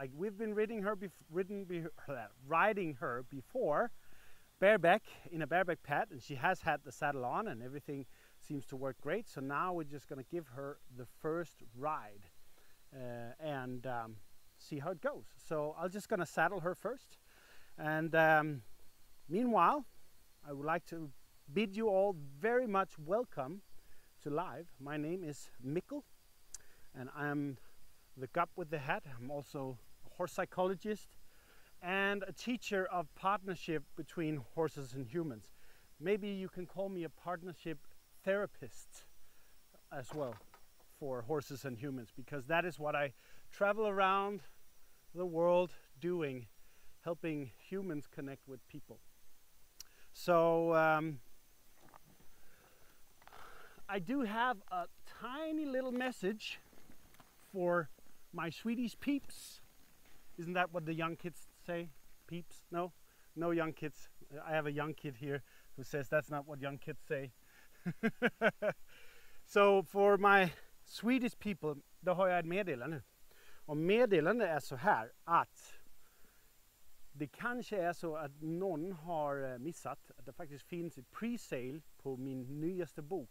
Like we've been riding her before, bareback, in a bareback pad, and she has had the saddle on and everything seems to work great. So now we're just gonna give her the first ride and see how it goes. So I'm just gonna saddle her first, and meanwhile I would like to bid you all very much welcome to live. My name is Mikkel and I'm the gup with the hat. I'm also a horse psychologist and a teacher of partnership between horses and humans. Maybe you can call me a partnership therapist as well for horses and humans, because that is what I travel around the world doing, helping humans connect with people. So I do have a tiny little message for my Swedish peeps. Isn't that what the young kids say? Peeps? No? No young kids. I have a young kid here who says that's not what young kids say. So for my Swedish people, då har jag ett meddelande. Och meddelande är så här att det kanske är så att någon har missat att det faktiskt finns ett pre-sale på min nyaste bok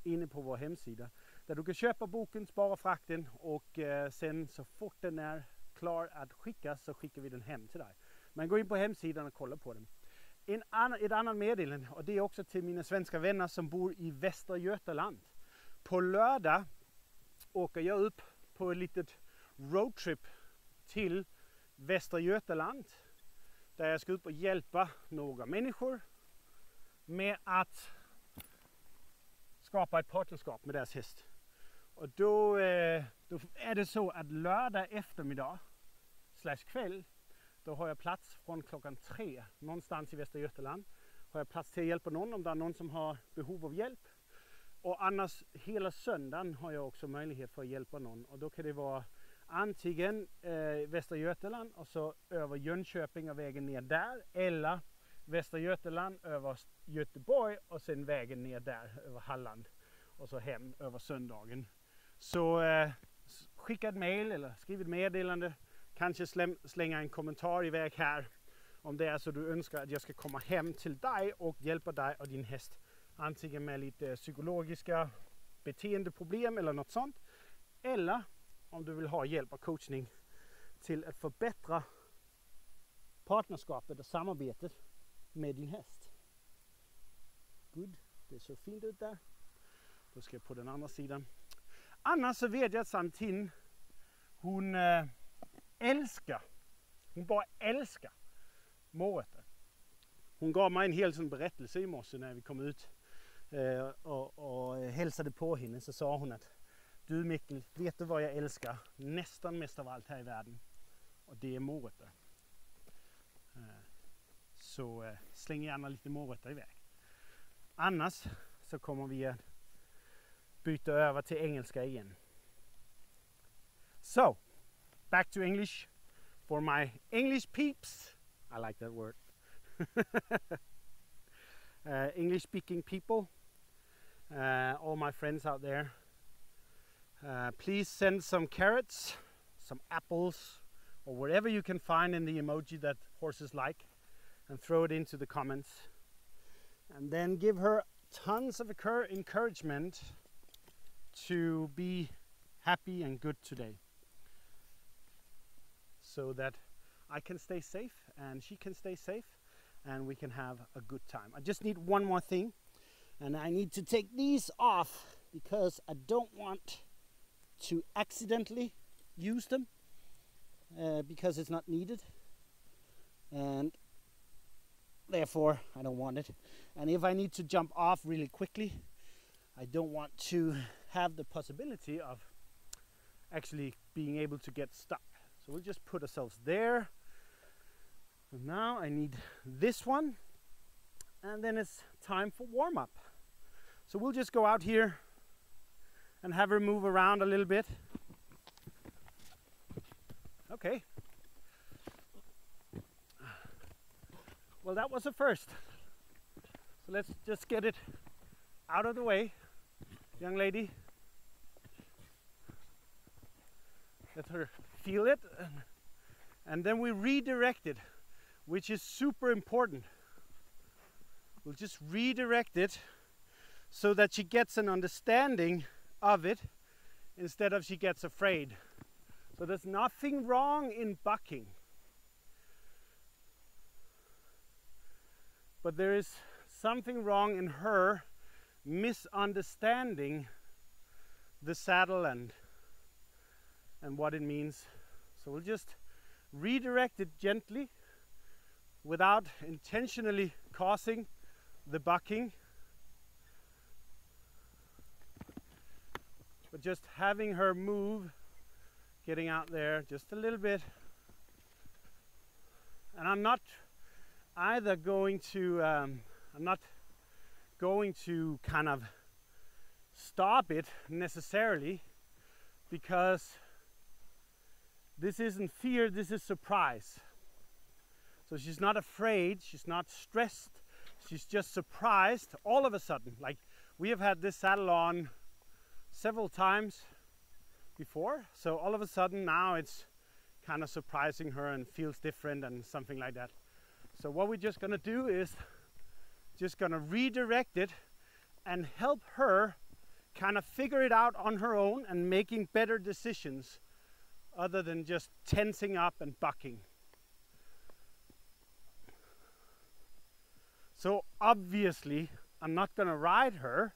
inne på vår hemsida. Där du kan köpa boken, spara frakten och sen så fort den är klar att skickas så skickar vi den hem till dig. Men gå in på hemsidan och kolla på den. Ett annat meddelande, och det är också till mina svenska vänner som bor i Västra Götaland. På lördag åker jag upp på ett litet roadtrip till Västra Götaland. Där jag ska upp och hjälpa några människor med att skapa ett partnerskap med deras häst. Och då är det så att lördag eftermiddag / kväll, då har jag plats från klockan 3 någonstans i Västra Götaland. Har jag plats till att hjälpa någon om det är någon som har behov av hjälp. Och annars hela söndagen har jag också möjlighet för att hjälpa någon. Och då kan det vara antingen Västra Götaland och så över Jönköping och vägen ner där. Eller Västra Götaland över Göteborg och sen vägen ner där över Halland. Och så hem över söndagen. Så skicka ett mail eller skriv ett meddelande. Kanske slänga en kommentar iväg här. Om det är så du önskar att jag ska komma hem till dig och hjälpa dig och din häst. Antingen med lite psykologiska beteendeproblem eller något sånt. Eller om du vill ha hjälp och coachning till att förbättra partnerskapet och samarbetet med din häst. Good, det ser fint ut där. Då ska jag på den andra sidan. Annars så vet jag att Santin, hon bara älskar morötter. Hon gav mig en hel sån berättelse i morse när vi kom ut och hälsade på henne. Så sa hon att du Mikkel, vet du vad jag älskar nästan mest av allt här i världen? Och det är morötter. Så släng gärna lite morötter iväg. Annars så kommer vi att byta över till engelska igen. So, back to English for my English peeps. I like that word. English speaking people, all my friends out there. Please send some carrots, some apples, or whatever you can find in the emoji that horses like, and throw it into the comments. And then give her tons of encouragement to be happy and good today, so that I can stay safe and she can stay safe and we can have a good time. I just need one more thing, and I need to take these off because I don't want to accidentally use them because it's not needed, and therefore I don't want it. And if I need to jump off really quickly, I don't want to have the possibility of actually being able to get stuck. So we'll just put ourselves there. And now I need this one, and then it's time for warm-up. So we'll just go out here and have her move around a little bit. Okay. Well, that was a first. So let's just get it out of the way, young lady. Let her feel it and And then we redirect it, which is super important. We'll just redirect it so that she gets an understanding of it instead of she gets afraid. So there's nothing wrong in bucking. But there is something wrong in her misunderstanding the saddle and what it means. So we'll just redirect it gently without intentionally causing the bucking, but just having her move, getting out there just a little bit. And I'm not either going to kind of stop it necessarily, because this isn't fear, this is surprise. So she's not afraid, she's not stressed, she's just surprised all of a sudden. Like, we have had this saddle on several times before, so all of a sudden now it's kind of surprising her and feels different and something like that. So what we're just gonna do is just gonna redirect it and help her kind of figure it out on her own and making better decisions other than just tensing up and bucking. So obviously I'm not gonna ride her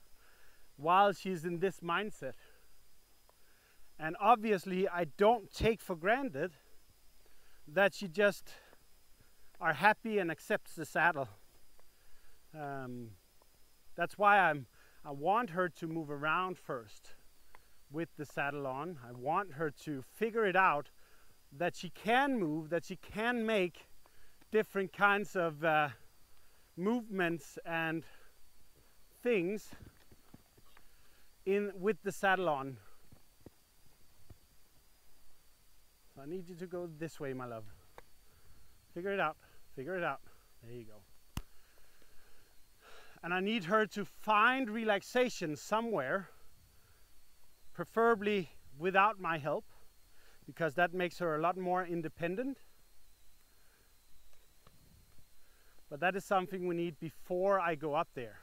while she's in this mindset. And obviously I don't take for granted that she just are happy and accepts the saddle. That's why I want her to move around first with the saddle on. I want her to figure it out, that she can move, that she can make different kinds of movements and things with the saddle on. So I need you to go this way, my love. Figure it out, figure it out. There you go. And I need her to find relaxation somewhere, preferably without my help, because that makes her a lot more independent. But that is something we need before I go up there.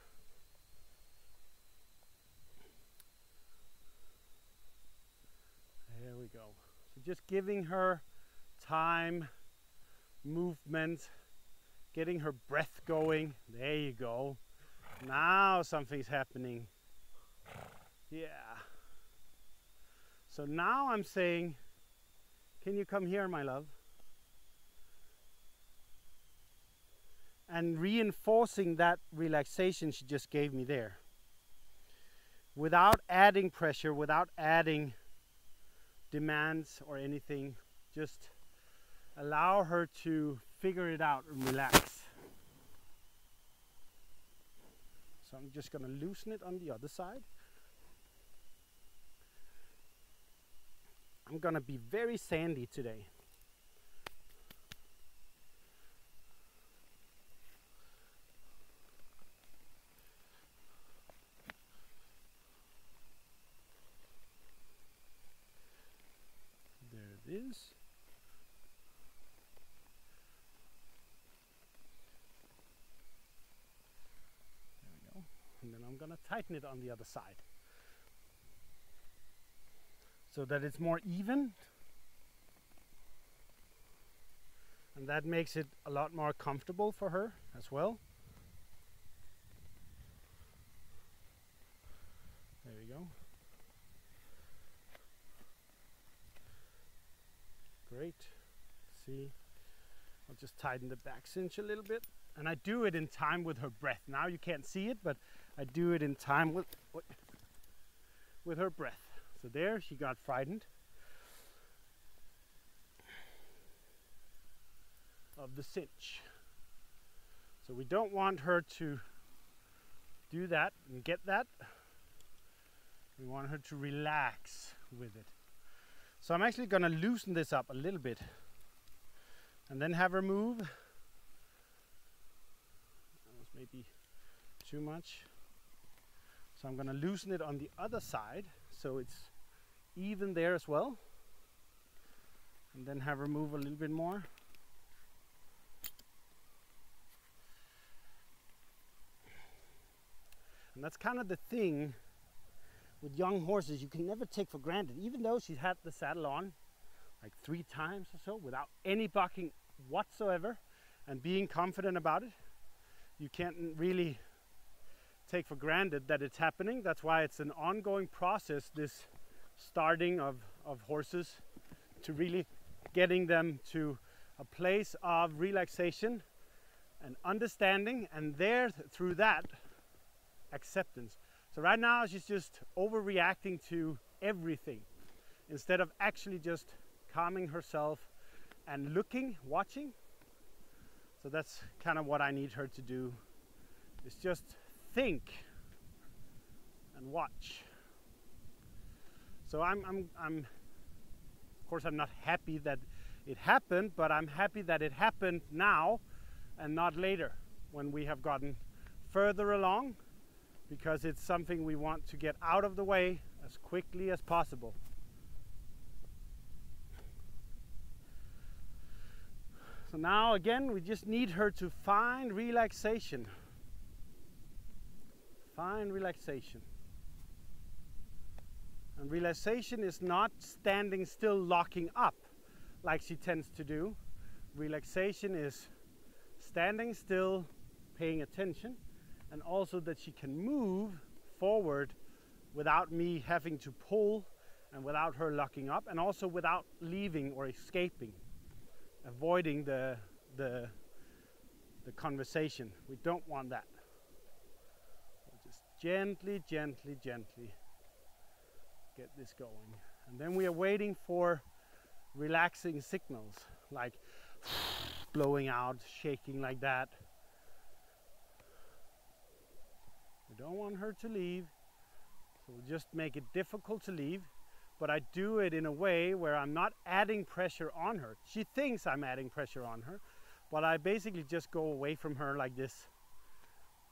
There we go. So just giving her time, movement, getting her breath going. There you go. Now something's happening. Yeah. So now I'm saying, can you come here, my love? And reinforcing that relaxation she just gave me there. Without adding pressure, without adding demands or anything. Just allow her to figure it out and relax. So I'm just going to loosen it on the other side. I'm going to be very sandy today. There it is. There we go. And then I'm going to tighten it on the other side, so that it's more even, and that makes it a lot more comfortable for her as well. There we go. Great. See, I'll just tighten the back cinch a little bit, and I do it in time with her breath. Now you can't see it, but I do it in time with her breath. So there, she got frightened of the cinch. So we don't want her to do that and get that. We want her to relax with it. So I'm actually going to loosen this up a little bit and then have her move. That was maybe too much. So I'm going to loosen it on the other side, so it's even there as well. And then have her move a little bit more. And that's kind of the thing with young horses, you can never take for granted, even though she's had the saddle on like 3 times or so without any bucking whatsoever and being confident about it. You can't really take for granted that it's happening. That's why it's an ongoing process, this starting of horses, to really getting them to a place of relaxation and understanding, and there through that acceptance. So right now she's just overreacting to everything instead of actually just calming herself and looking, watching. So that's kind of what I need her to do, is just think and watch. So I'm of course I'm not happy that it happened, but I'm happy that it happened now and not later when we have gotten further along, because it's something we want to get out of the way as quickly as possible. So now again, we just need her to find relaxation. Find relaxation. And relaxation is not standing still locking up like she tends to do. Relaxation is standing still, paying attention, and also that she can move forward without me having to pull and without her locking up, and also without leaving or escaping, avoiding the conversation. We don't want that. So just gently, gently, gently get this going. And then we are waiting for relaxing signals, like blowing out, shaking like that. We don't want her to leave, so we'll just make it difficult to leave, but I do it in a way where I'm not adding pressure on her. She thinks I'm adding pressure on her, but I basically just go away from her like this,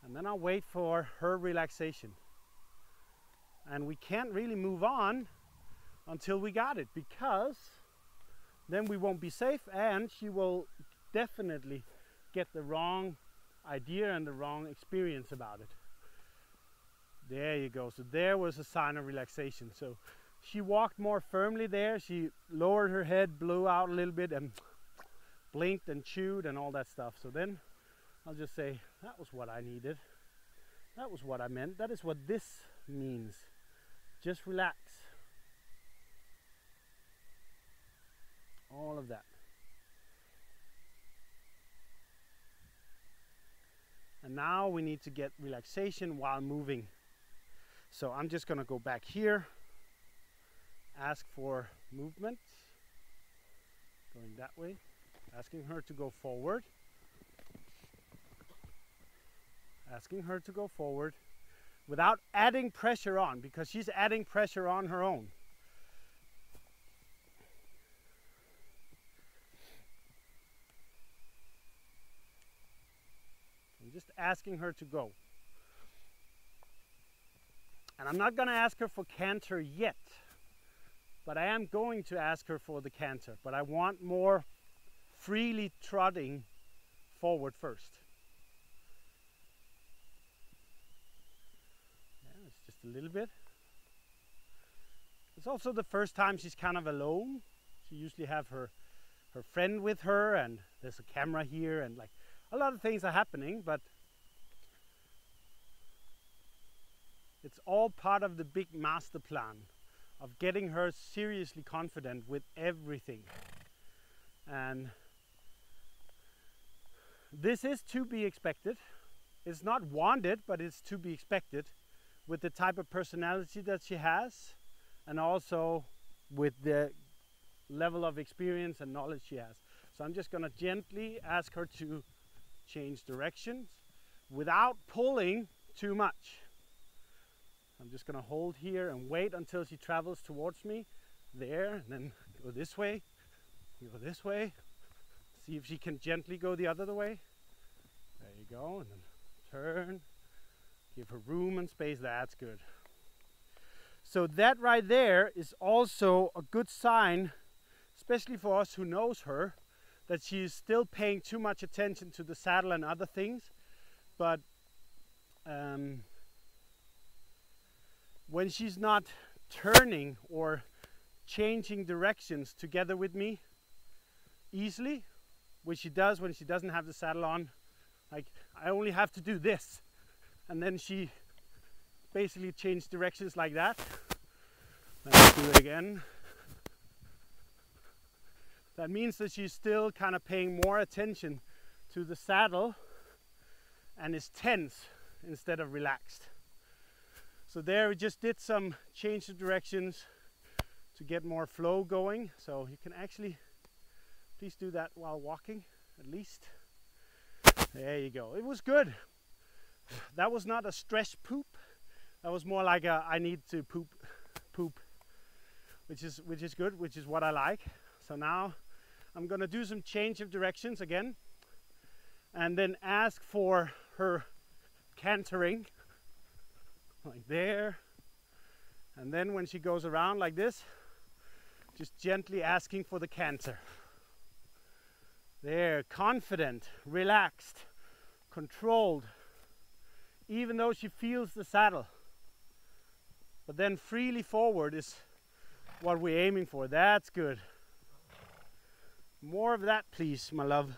and then I'll wait for her relaxation. And we can't really move on until we got it, because then we won't be safe and she will definitely get the wrong idea and the wrong experience about it. There you go. So there was a sign of relaxation. So she walked more firmly there. She lowered her head, blew out a little bit, and blinked and chewed and all that stuff. So then I'll just say, that was what I needed. That was what I meant. That is what this means. Just relax. All of that. And now we need to get relaxation while moving. So I'm just going to go back here, ask for movement, going that way, asking her to go forward, asking her to go forward without adding pressure on, because she's adding pressure on her own. I'm just asking her to go. And I'm not going to ask her for canter yet, but I am going to ask her for the canter. But I want more freely trotting forward first. Yeah, it's just a little bit. It's also the first time she's kind of alone. She usually have her friend with her, and there's a camera here, and like a lot of things are happening, but it's all part of the big master plan of getting her seriously confident with everything. And this is to be expected. It's not wanted, but it's to be expected with the type of personality that she has, and also with the level of experience and knowledge she has. So I'm just going to gently ask her to change directions without pulling too much. I'm just going to hold here and wait until she travels towards me there, and then go this way, go this way, see if she can gently go the other way. There you go, and then turn, give her room and space. That's good. So that right there is also a good sign especially for us who knows her, that she's still paying too much attention to the saddle and other things. But when she's not turning or changing directions together with me easily, which she does when she doesn't have the saddle on, like I only have to do this, and then she basically changed directions like that. Let's do it again. That means that she's still kind of paying more attention to the saddle and is tense instead of relaxed. So there we just did some change of directions to get more flow going. So you can actually, please do that while walking at least. There you go. It was good. That was not a stress poop. That was more like a I need to poop, which is good, which is what I like. So now I'm gonna do some change of directions again, and then ask for her cantering, like there. And then when she goes around like this, just gently asking for the canter. There, confident, relaxed, controlled, even though she feels the saddle. But then freely forward is what we're aiming for. That's good. More of that, please, my love.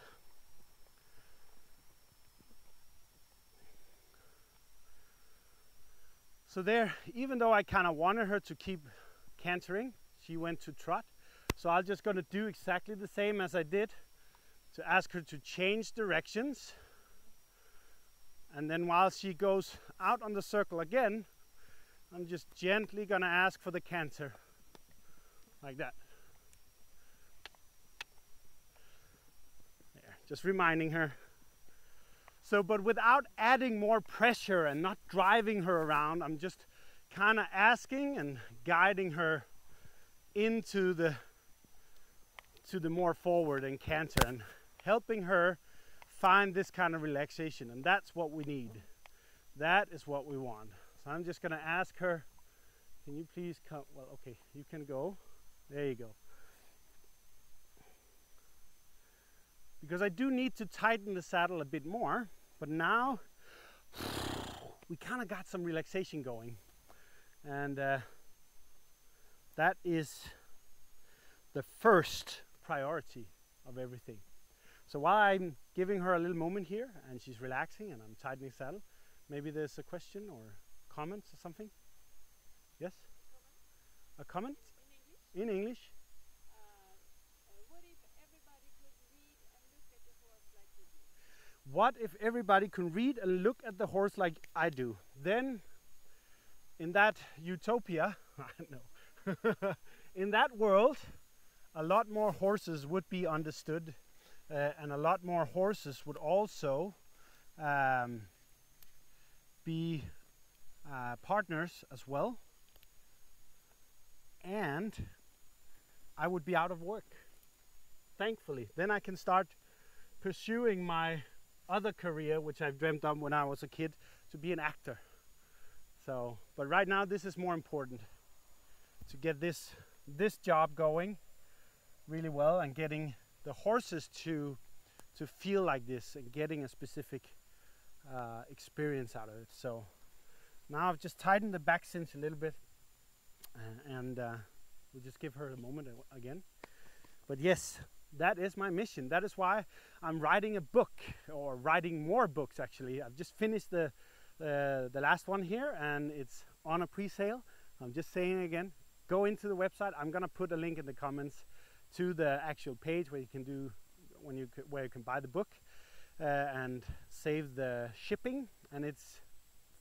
So there, even though I kind of wanted her to keep cantering, she went to trot. So I'm just going to do exactly the same as I did, to ask her to change directions. And then while she goes out on the circle again, I'm just gently going to ask for the canter, like that. There, just reminding her. So, but without adding more pressure and not driving her around, I'm just kind of asking and guiding her into the more forward and canter, and helping her find this kind of relaxation. And that's what we need. That is what we want. So I'm just going to ask her, can you please come? Well, okay, you can go. There you go. Because I do need to tighten the saddle a bit more, but now we kind of got some relaxation going. And that is the first priority of everything. So while I'm giving her a little moment here and she's relaxing and I'm tightening saddle, maybe there's a question or comments or something? Yes? A comment? In English? What if everybody could read and look at the horse like I do? Then, in that utopia, no, in that world, a lot more horses would be understood, and a lot more horses would also be partners as well, and I would be out of work, thankfully. Then I can start pursuing my other career, which I've dreamt of when I was a kid, to be an actor. So, but right now this is more important, to get this job going really well and getting the horses to feel like this and getting a specific experience out of it. So now I've just tightened the back cinch a little bit, and we'll just give her a moment again. But yes, that is my mission. That is why I'm writing a book, or writing more books actually. I've just finished the last one here, and it's on a pre-sale. I'm just saying again, go into the website. I'm gonna put a link in the comments to the actual page where you can do where you can buy the book and save the shipping. And it's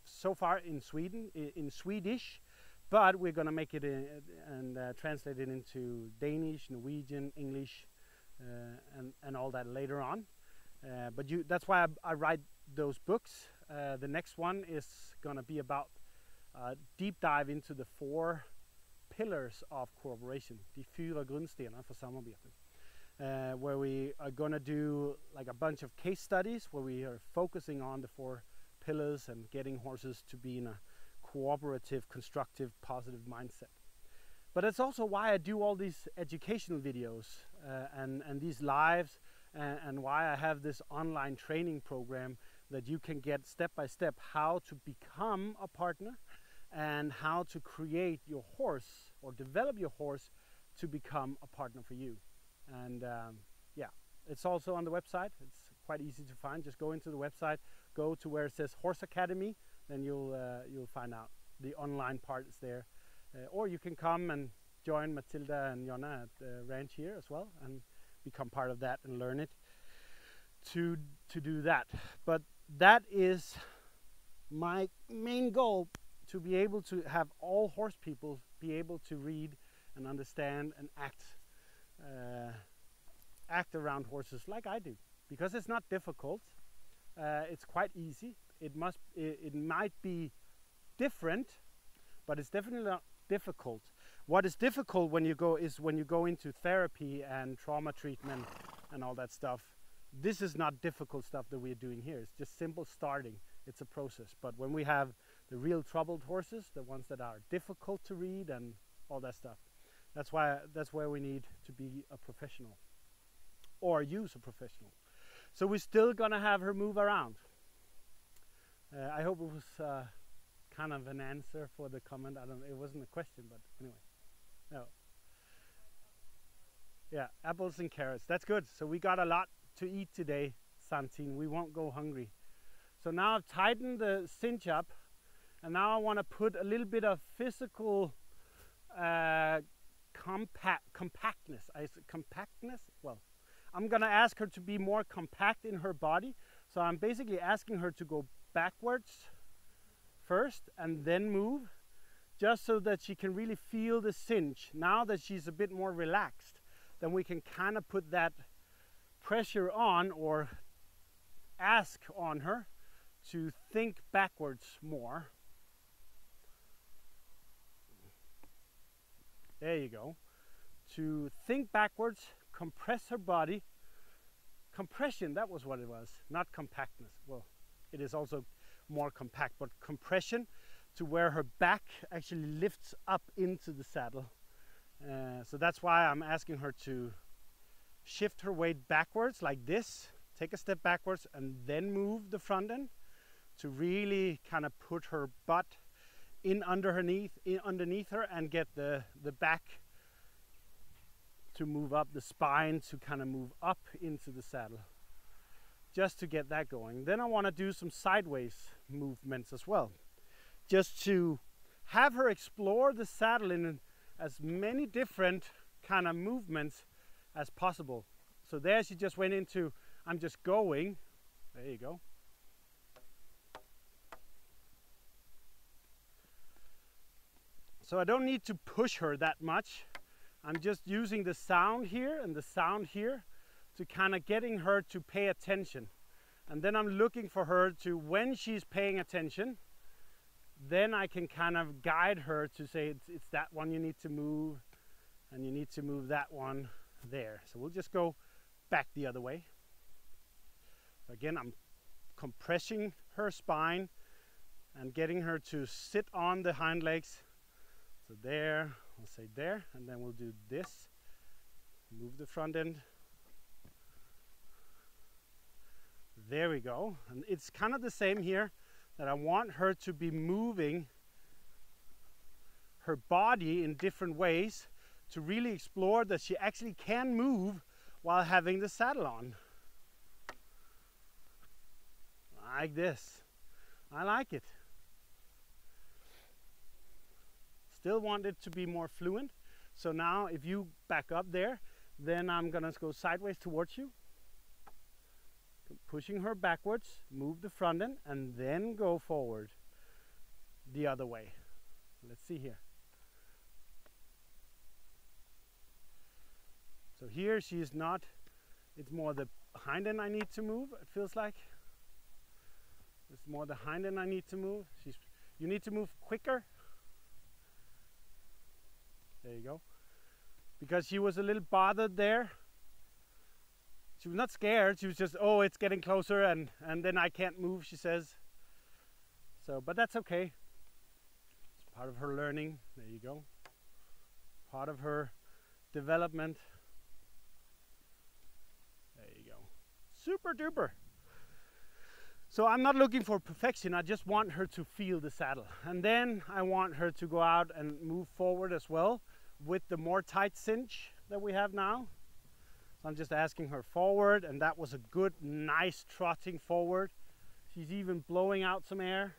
so far in Swedish, but we're gonna make it and translate it into Danish, Norwegian, English, and all that later on. But that's why I write those books. The next one is gonna be about deep dive into the 4 pillars of cooperation, de 4 grundstenar for samarbete, where we are gonna do like a bunch of case studies where we are focusing on the 4 pillars and getting horses to be in a cooperative, constructive, positive mindset. But it's also why I do all these educational videos and these lives, and why I have this online training program that you can get step by step how to become a partner and how to create your horse or develop your horse to become a partner for you. And yeah, it's also on the website. It's quite easy to find. Just go into the website, go to where it says Horse Academy, then you'll find out. The online part is there. Or you can come and join Matilda and Jonna at the ranch here as well and become part of that and learn it to do that. But that is my main goal, to be able to have all horse people be able to read and understand and act around horses like I do, because it's not difficult. It's quite easy. It might be different, but it's definitely not difficult. What is difficult when you go into therapy and trauma treatment and all that stuff. This is not difficult stuff that we're doing here. It's just simple starting. It's a process. But when we have the real troubled horses, the ones that are difficult to read and all that stuff, that's where we need to be a professional or use a professional. So we're still gonna have her move around. I hope it was kind of an answer for the comment. It wasn't a question, but anyway. No. Yeah, apples and carrots. That's good. So we got a lot to eat today, Santine. We won't go hungry. So now I've tightened the cinch up, and now I want to put a little bit of physical compactness. Compactness? Well, I'm gonna ask her to be more compact in her body. So I'm basically asking her to go backwards first and then move, just so that she can really feel the cinch. Now that she's a bit more relaxed, then we can kind of put that pressure on, or ask on her to think backwards more. There you go. To think backwards, compress her body. Compression, that was what it was, not compactness. Well, it is also more compact, but compression, to where her back actually lifts up into the saddle. So that's why I'm asking her to shift her weight backwards like this, take a step backwards and then move the front end to really kind of put her butt in underneath her and get the back to move up, the spine to kind of move up into the saddle, just to get that going. Then I want to do some sideways movements as well, just to have her explore the saddle in as many different kind of movements as possible. So there she just went into, I'm just going. There you go. So I don't need to push her that much. I'm just using the sound here and the sound here to kind of getting her to pay attention. And then I'm looking for her to, when she's paying attention, then I can kind of guide her to say, it's that one you need to move, and you need to move that one there. So we'll just go back the other way. So again, I'm compressing her spine and getting her to sit on the hind legs. So there, I'll say there, and then we'll do this. Move the front end. There we go. And it's kind of the same here, that I want her to be moving her body in different ways to really explore that she actually can move while having the saddle on. Like this. I like it. Still want it to be more fluent. So now if you back up there, then I'm gonna go sideways towards you. Pushing her backwards, move the front end, and then go forward the other way. Let's see here. So here she's not, it's more the hind end I need to move, it feels like. It's more the hind end I need to move. You need to move quicker. There you go. Because she was a little bothered there. She was not scared, she was just, oh, it's getting closer and then I can't move, she says. So, but that's okay. It's part of her learning. There you go. part of her development. There you go. Super duper. So I'm not looking for perfection, I just want her to feel the saddle. And then I want her to go out and move forward as well with the more tight cinch that we have now. So I'm just asking her forward, and that was a good, nice trotting forward. She's even blowing out some air.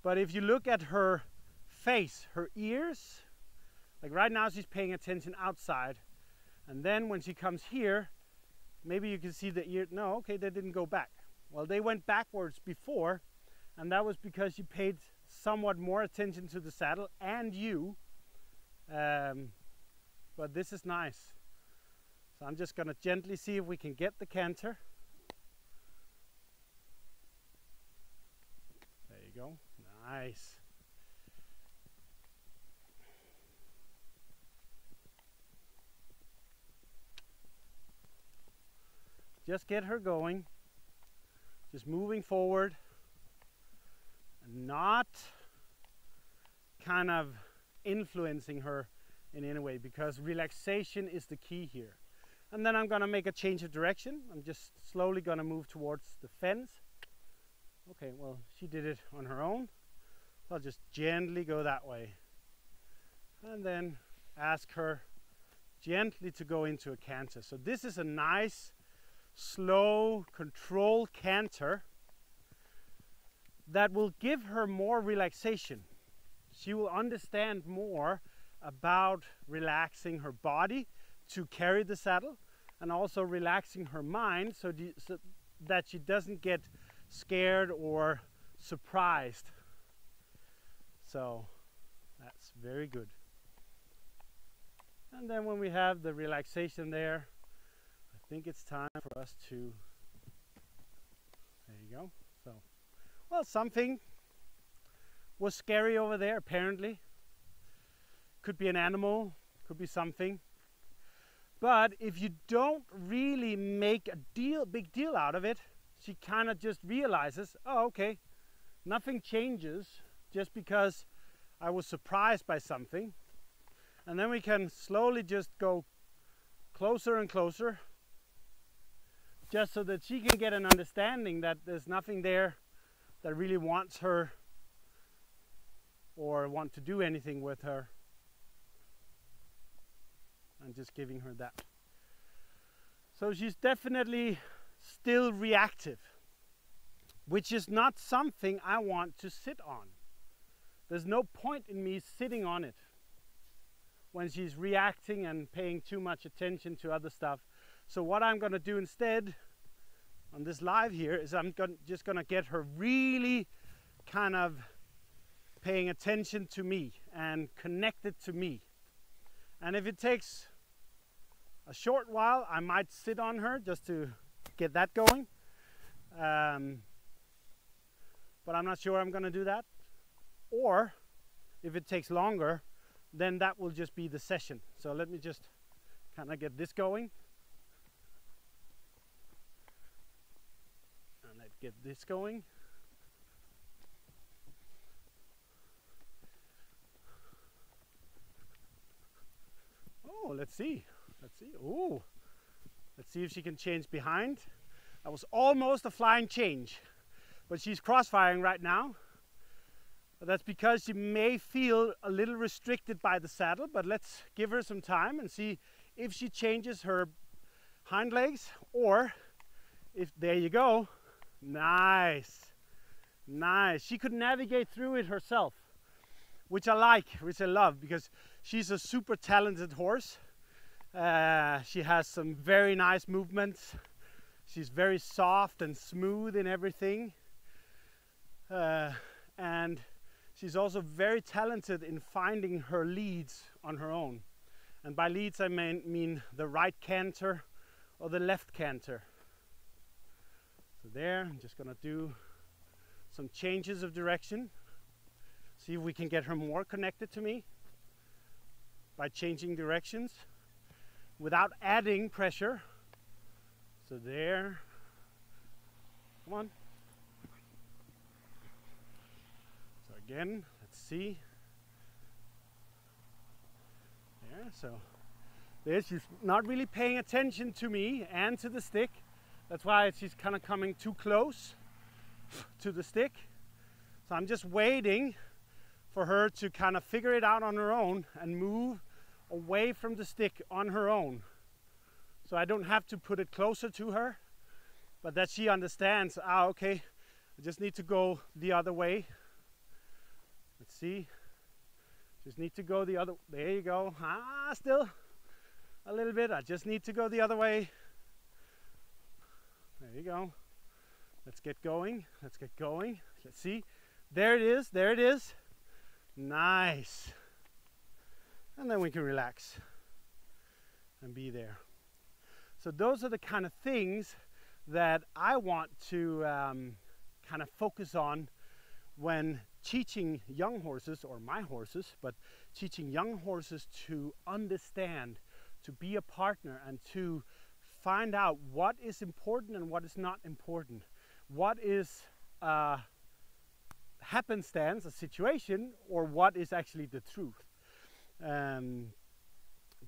But if you look at her face, her ears, like right now she's paying attention outside. And then when she comes here, maybe you can see the ear. No, okay, they didn't go back. Well, they went backwards before, and that was because you paid somewhat more attention to the saddle and you. But this is nice. So I'm just gonna gently see if we can get the canter. There you go, nice. Just get her going, just moving forward, and not kind of influencing her in any way, because relaxation is the key here. And then I'm gonna make a change of direction. I'm just slowly gonna move towards the fence. Okay, well, she did it on her own. I'll just gently go that way. And then ask her gently to go into a canter. So this is a nice, slow, controlled canter that will give her more relaxation. She will understand more about relaxing her body to carry the saddle, and also relaxing her mind so that she doesn't get scared or surprised. So that's very good. And then when we have the relaxation there, I think it's time for us to, there you go. So, well, something was scary over there apparently. Could be an animal, could be something. But if you don't really make a big deal out of it, she kind of just realizes, oh, okay, nothing changes just because I was surprised by something. And then we can slowly just go closer and closer, just so that she can get an understanding that there's nothing there that really wants her or want to do anything with her. And just giving her that. So she's definitely still reactive, which is not something I want to sit on. There's no point in me sitting on it when she's reacting and paying too much attention to other stuff. So what I'm going to do instead on this live here is I'm just going to get her really kind of paying attention to me and connected to me. And if it takes a short while, I might sit on her just to get that going. But I'm not sure I'm going to do that. Or if it takes longer, then that will just be the session. So let me just kind of get this going. And let's get this going. Oh, let's see. Let's see. Oh, let's see if she can change behind. That was almost a flying change, but she's crossfiring right now. But that's because she may feel a little restricted by the saddle, but let's give her some time and see if she changes her hind legs, or if, there you go. Nice. Nice. She could navigate through it herself, which I like, which I love, because she's a super talented horse. She has some very nice movements. She's very soft and smooth in everything. And she's also very talented in finding her leads on her own. And by leads I mean the right canter or the left canter. So there, I'm just gonna do some changes of direction. See if we can get her more connected to me by changing directions without adding pressure. So there, come on. So again, let's see. Yeah, so there she's not really paying attention to me and to the stick. That's why she's kind of coming too close to the stick. So I'm just waiting for her to kind of figure it out on her own and move away from the stick on her own. So I don't have to put it closer to her, but that she understands, okay, I just need to go the other way. Let's see. Just need to go the other, there you go. Still a little bit. I just need to go the other way. There you go. Let's get going. Let's get going. Let's see. There it is. There it is. Nice. And then we can relax and be there. So those are the kind of things that I want to kind of focus on when teaching young horses, or my horses, but teaching young horses to understand, to be a partner, and to find out what is important and what is not important. What is happenstance, a situation, or what is actually the truth.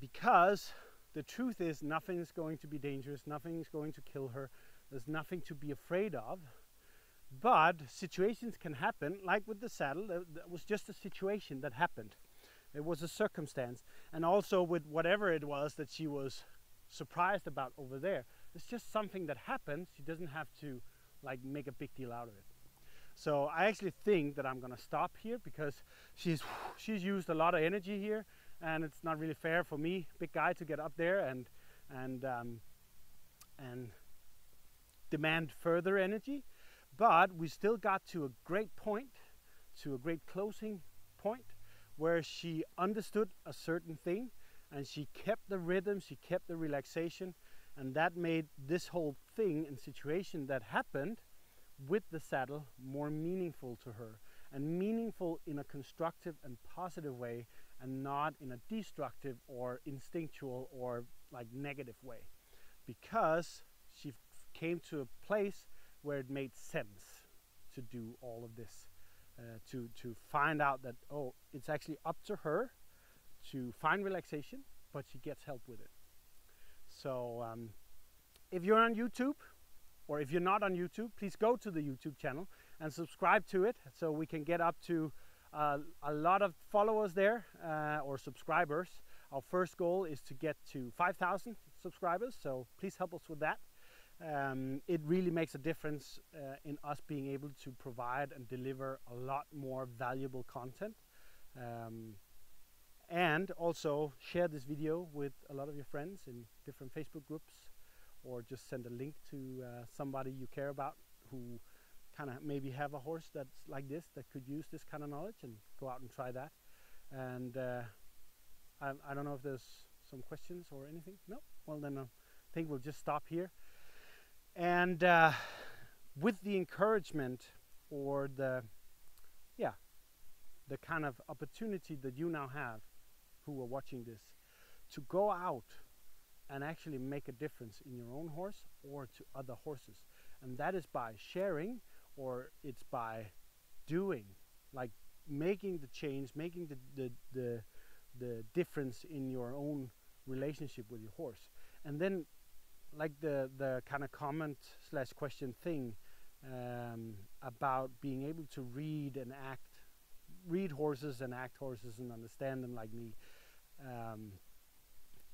Because the truth is nothing is going to be dangerous, nothing is going to kill her, there's nothing to be afraid of. But situations can happen, like with the saddle. That was just a situation that happened. It was a circumstance. And also with whatever it was that she was surprised about over there. It's just something that happened. She doesn't have to like make a big deal out of it. So I actually think that I'm gonna stop here because she's used a lot of energy here, and it's not really fair for me, big guy, to get up there and demand further energy. But we still got to a great point, to a great closing point, where she understood a certain thing and she kept the rhythm, she kept the relaxation, and that made this whole thing and situation that happened with the saddle more meaningful to her, and meaningful in a constructive and positive way, and not in a destructive or instinctual or like negative way, because she came to a place where it made sense to do all of this, to find out that, oh, it's actually up to her to find relaxation, but she gets help with it. So if you're on YouTube, or if you're not on YouTube, please go to the YouTube channel and subscribe to it, so we can get up to a lot of followers there, or subscribers. Our first goal is to get to 5,000 subscribers, so please help us with that. It really makes a difference in us being able to provide and deliver a lot more valuable content. And also share this video with a lot of your friends in different Facebook groups, or just send a link to somebody you care about who kind of maybe have a horse that's like this, that could use this kind of knowledge, and go out and try that. And I don't know if there's some questions or anything. No? Well, then I think we'll just stop here. And with the encouragement, or the kind of opportunity that you now have, who are watching this, to go out and actually make a difference in your own horse or to other horses. And that is by sharing, or it's by doing, like making the change, making the difference in your own relationship with your horse. And then, like the kind of comment slash question thing about being able to read horses and act horses and understand them like me.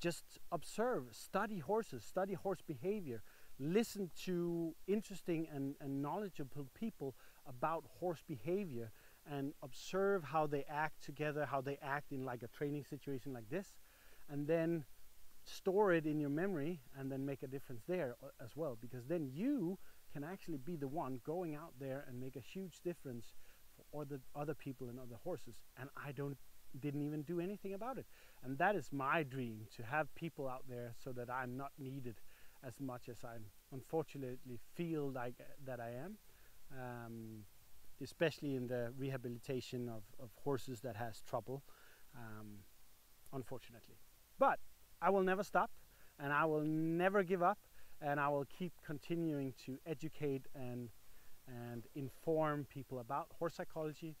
Just observe, study horses, study horse behavior, listen to interesting and knowledgeable people about horse behavior, and observe how they act together, how they act in like a training situation like this, and then store it in your memory, and then make a difference there as well, because then you can actually be the one going out there and make a huge difference for other people and other horses. And I didn't even do anything about it. And that is my dream, to have people out there so that I'm not needed as much as I unfortunately feel like that I am, especially in the rehabilitation of horses that has trouble, unfortunately. But I will never stop, and I will never give up, and I will keep continuing to educate and inform people about horse psychology,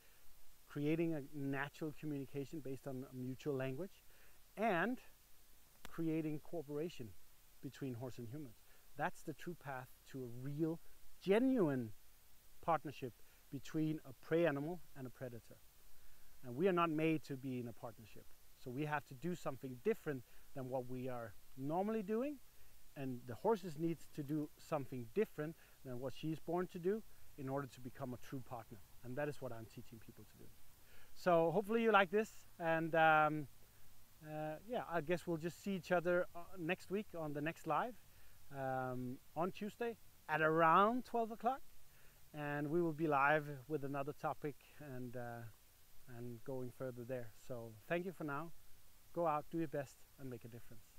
creating a natural communication based on a mutual language, and creating cooperation between horse and humans. That's the true path to a real, genuine partnership between a prey animal and a predator. And we are not made to be in a partnership. So we have to do something different than what we are normally doing. And the horses need to do something different than what she's born to do in order to become a true partner. And that is what I'm teaching people to do. So hopefully you like this. And yeah, I guess we'll just see each other next week on the next live on Tuesday at around 12 o'clock. And we will be live with another topic and going further there. So thank you for now. Go out, do your best, and make a difference.